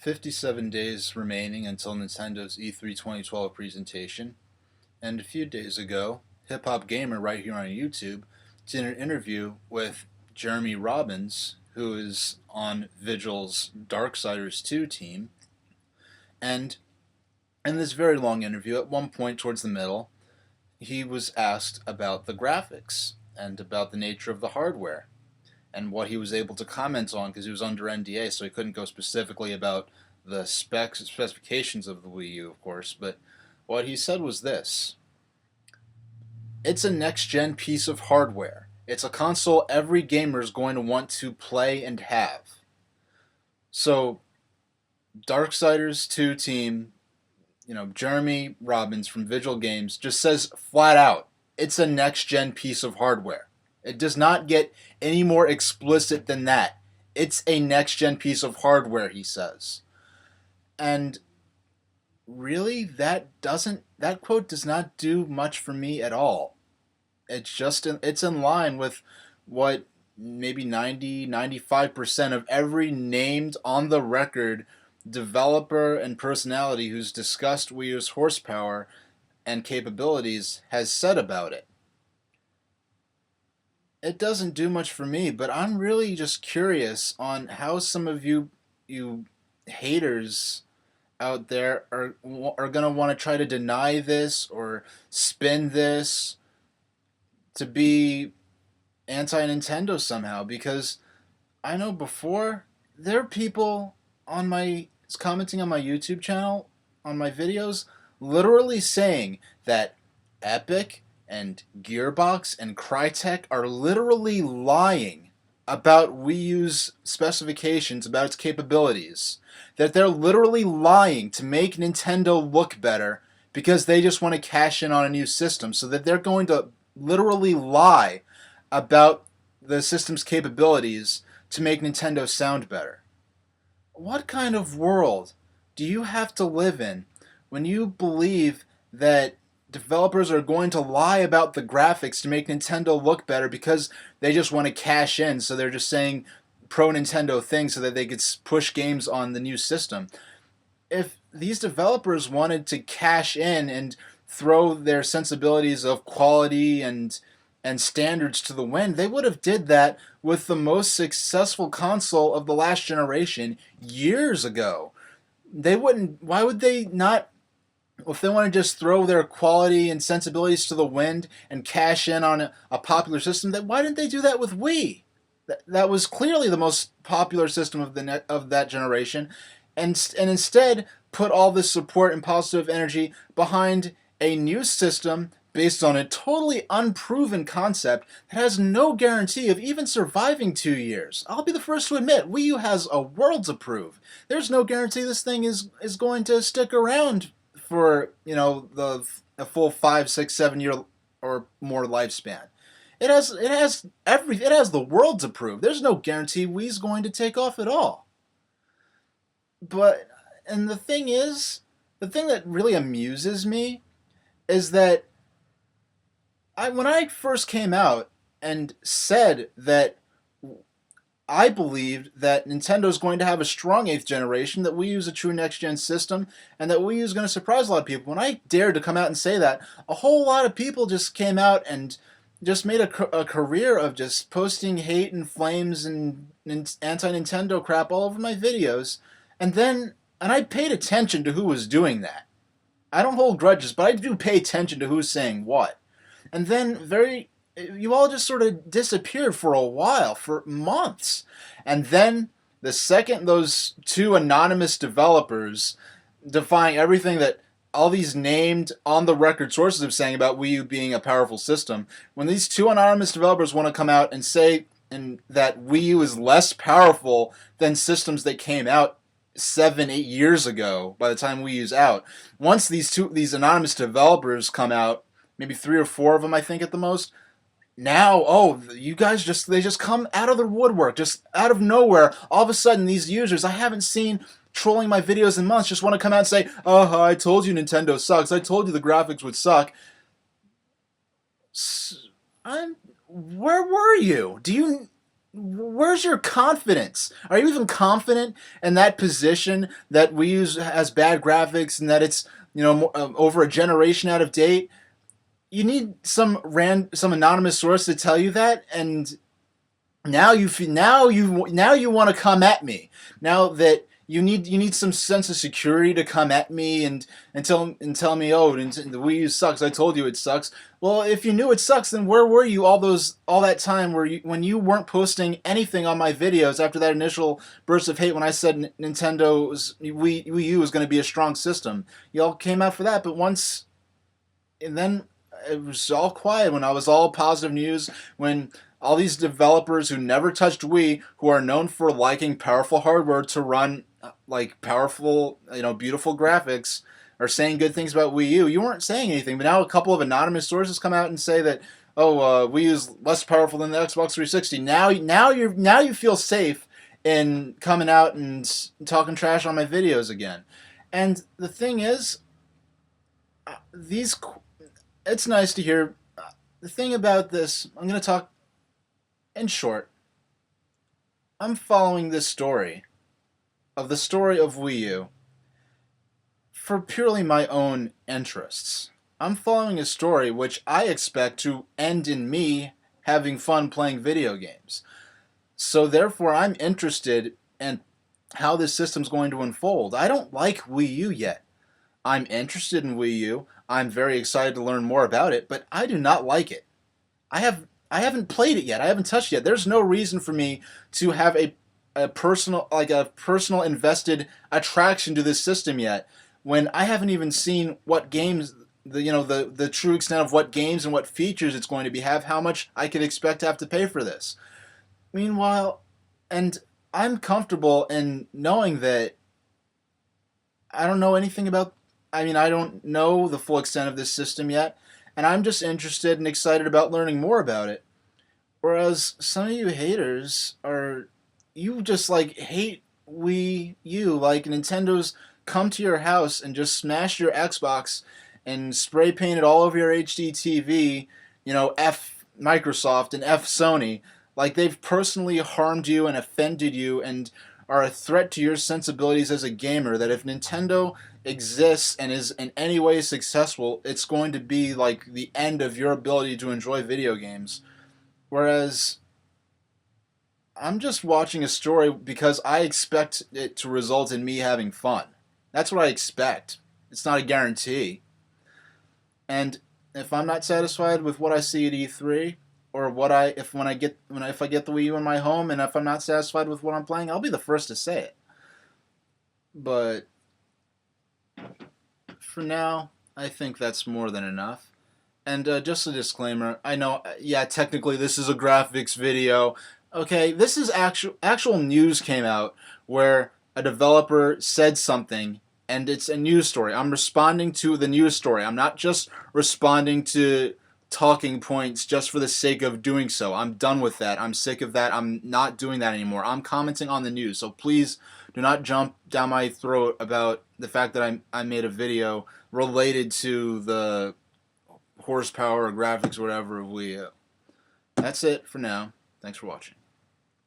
57 days remaining until Nintendo's E3 2012 presentation, and a few days ago, Hip Hop Gamer right here on YouTube did an interview with Jeremy Robbins, who is on Vigil's Darksiders 2 team, and in this very long interview, at one point towards the middle, he was asked about the graphics and about the nature of the hardware and what he was able to comment on because he was under NDA, so he couldn't go specifically about the specifications of the Wii U, of course. But what he said was this: it's a next-gen piece of hardware. It's a console every gamer is going to want to play and have. So, Darksiders 2 team, Jeremy Robbins from Vigil Games just says flat out, it's a next-gen piece of hardware. It does not get any more explicit than that. It's a next-gen piece of hardware, he says. And really, that quote does not do much for me at all. It's in line with what maybe 95% of every named on the record developer and personality who's discussed Wii U's horsepower and capabilities has said about it. It doesn't do much for me, but I'm really just curious on how some of you haters out there are going to want to try to deny this or spin this to be anti-Nintendo somehow, because I know before there are people on my commenting on my YouTube channel on my videos literally saying that Epic and Gearbox and Crytek are literally lying about Wii U's specifications, about its capabilities. That they're literally lying to make Nintendo look better because they just want to cash in on a new system. So that they're going to literally lie about the system's capabilities to make Nintendo sound better. What kind of world do you have to live in when you believe that developers are going to lie about the graphics to make Nintendo look better because they just want to cash in, so they're just saying pro-Nintendo things so that they could push games on the new system? If these developers wanted to cash in and throw their sensibilities of quality and standards to the wind, they would have did that with the most successful console of the last generation years ago. They wouldn't. Why would they not? If they want to just throw their quality and sensibilities to the wind and cash in on a popular system, why didn't they do that with Wii? That was clearly the most popular system of that generation, and instead put all this support and positive energy behind a new system based on a totally unproven concept that has no guarantee of even surviving 2 years. I'll be the first to admit, Wii U has a world to prove. There's no guarantee this thing is going to stick around for a full 5, 6, 7 year or more lifespan. It has the world to prove. There's no guarantee Wii's going to take off at all. And the thing that really amuses me is that when I first came out and said that I believed that Nintendo's going to have a strong 8th generation, that Wii U is a true next-gen system, and that Wii U is going to surprise a lot of people. When I dared to come out and say that, a whole lot of people just came out and just made a career of just posting hate and flames and anti-Nintendo crap all over my videos. And I paid attention to who was doing that. I don't hold grudges, but I do pay attention to who's saying what. And then you all just sort of disappeared for a while, for months. And then the second those two anonymous developers, defying everything that all these named on-the-record sources are saying about Wii U being a powerful system, when these two anonymous developers want to come out and say that Wii U is less powerful than systems that came out 7, 8 years ago by the time Wii U's out, once these anonymous developers come out, maybe 3 or 4 of them I think at the most, now, you guys they just come out of the woodwork, just out of nowhere. All of a sudden, these users I haven't seen trolling my videos in months just want to come out and say, I told you Nintendo sucks. I told you the graphics would suck. Where were you? where's your confidence? Are you even confident in that position that Wii U has bad graphics and that it's over a generation out of date? You need some anonymous source to tell you that, and now you want to come at me. Now that you need some sense of security to come at me and tell me, oh, the Wii U sucks. I told you it sucks. Well, if you knew it sucks, then where were you all that time when you weren't posting anything on my videos after that initial burst of hate when I said Nintendo's Wii U was going to be a strong system? You all came out for that, but and then it was all quiet when I was all positive news, when all these developers who never touched Wii, who are known for liking powerful hardware to run like powerful, beautiful graphics, are saying good things about Wii U. You weren't saying anything, but now a couple of anonymous sources come out and say that, oh, Wii U is less powerful than the Xbox 360. Now you feel safe in coming out and talking trash on my videos again. And the thing is, these it's nice to hear. The thing about this, I'm going to talk in short. I'm following this story of Wii U for purely my own interests. I'm following a story which I expect to end in me having fun playing video games. So therefore, I'm interested in how this system's going to unfold. I don't like Wii U yet. I'm interested in Wii U. I'm very excited to learn more about it, but I do not like it. I haven't played it yet. I haven't touched it yet. There's no reason for me to have a personal invested attraction to this system yet, when I haven't even seen what games the true extent of what games and what features it's going to how much I could expect to have to pay for this. Meanwhile, and I'm comfortable in knowing that I don't know anything about. I don't know the full extent of this system yet, and I'm just interested and excited about learning more about it. Whereas some of you haters you just like hate Wii U, like Nintendo's come to your house and just smash your Xbox and spray paint it all over your HD TV, F Microsoft and F Sony, like they've personally harmed you and offended you and are a threat to your sensibilities as a gamer, that if Nintendo exists and is in any way successful, it's going to be like the end of your ability to enjoy video games. Whereas I'm just watching a story because I expect it to result in me having fun. That's what I expect. It's not a guarantee. And if I'm not satisfied with what I see at E3, or if I get the Wii U in my home, and if I'm not satisfied with what I'm playing, I'll be the first to say it. But for now, I think that's more than enough. And just a disclaimer, I know, yeah, technically this is a graphics video. Okay, this is actual news came out where a developer said something, and it's a news story. I'm responding to the news story. I'm not just responding to talking points just for the sake of doing so. I'm done with that. I'm sick of that. I'm not doing that anymore. I'm commenting on the news. So please do not jump down my throat about the fact that I made a video related to the horsepower or graphics or whatever of Wii U. That's it for now. Thanks for watching.